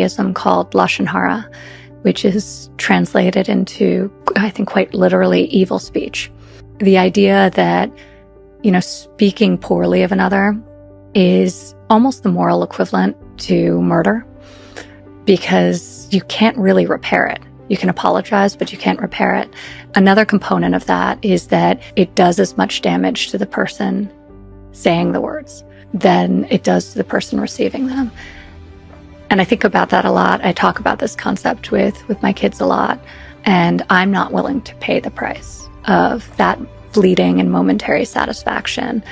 Ism called lashon hara, which is translated into, I think, quite literally evil speech. The idea that, speaking poorly of another is almost the moral equivalent to murder, because you can't really repair it. You can apologize, but you can't repair it. Another component of that is that it does as much damage to the person saying the words than it does to the person receiving them. And I think about that a lot. I talk about this concept with my kids a lot, and I'm not willing to pay the price of that fleeting and momentary satisfaction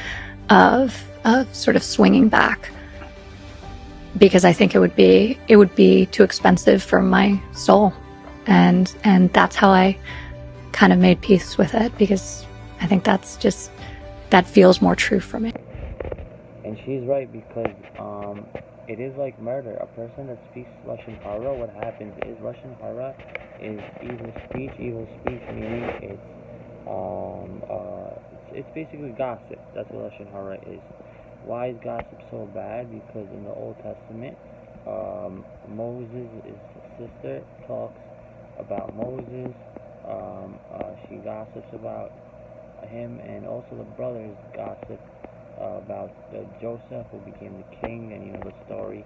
of sort of swinging back, because I think it would be too expensive for my soul. And that's how I kind of made peace with it, because I think that feels more true for me. And she's right, because it is like murder. A person that speaks lashon hara, what happens is lashon hara is evil speech. Evil speech meaning it's basically gossip. That's what lashon hara is. Why is gossip so bad? Because in the Old Testament, Moses' sister talks about Moses. She gossips about him, and also the brothers gossip about Joseph, who became the king. And the story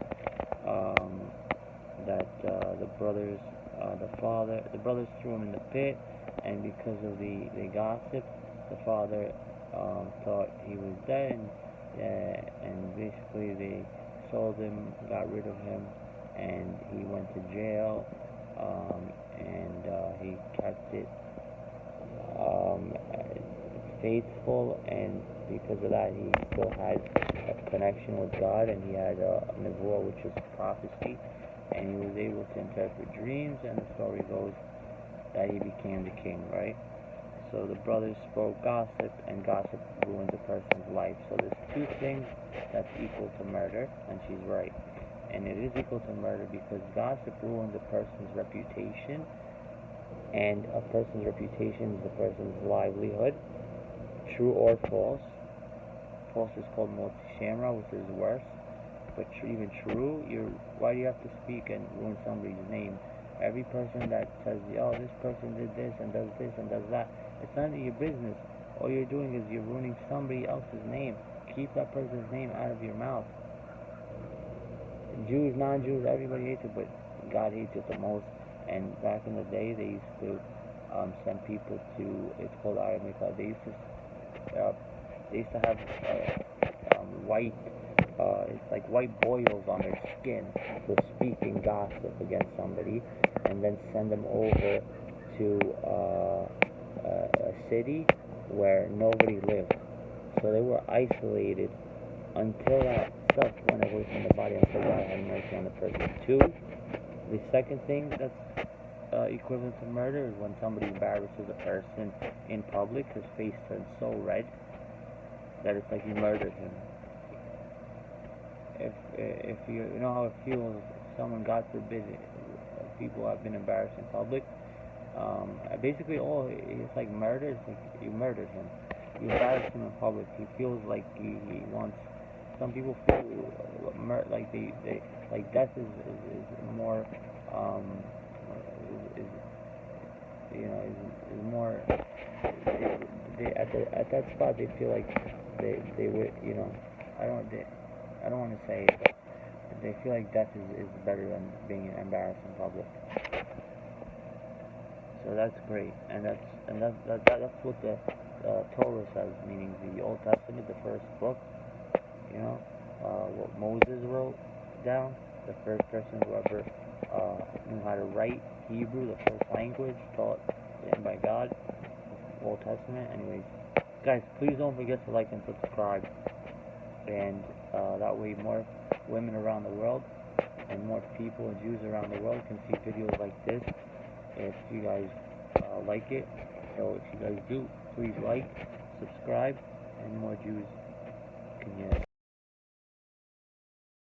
that the brothers threw him in the pit, and because of the gossip, the father thought he was dead, and basically they sold him, got rid of him, and he went to jail, and he kept it faithful, and because of that he still had a connection with God, and he had a nevuah, which is prophecy, and he was able to interpret dreams, and the story goes that he became the king, right? So the brothers spoke gossip, and gossip ruins a person's life. So there's two things that's equal to murder, and she's right. And it is equal to murder because gossip ruins a person's reputation, and a person's reputation is a person's livelihood, true or false. False is called moti shamra, which is worse. But even true, why do you have to speak and ruin somebody's name? Every person that says, oh, this person did this and does that, it's none of your business. All you're doing is you're ruining somebody else's name. Keep that person's name out of your mouth. Jews, non-Jews, everybody hates it, but God hates it the most. And back in the day, they used to send people to, it's called Ivanka. They used to have white, it's like white boils on their skin for speaking gossip against somebody, and then send them over to a city where nobody lived. So they were isolated until that stuff went away from the body, until God had mercy on the person. Two, the second thing that's equivalent to murder is when somebody embarrasses a person in public. His face turns so red that it's like you murdered him. If you know how it feels, if someone, God forbid, people have been embarrassed in public, basically it's like murder. It's like you murdered him. You embarrassed him in public. He feels like he wants. Some people feel like they like death is more is more. They at that spot they feel like they would I don't want to say it, but they feel like death is better than being embarrassed in public. So that's great, and that's what the Torah says, meaning the Old Testament, the first book. What Moses wrote down, the first person who ever knew how to write Hebrew, the first language taught by God, the Old Testament. Anyways, guys, please don't forget to like and subscribe, and that way more women around the world and more people and Jews around the world can see videos like this if you guys like it. So if you guys do, please like, subscribe, and more Jews can hear it.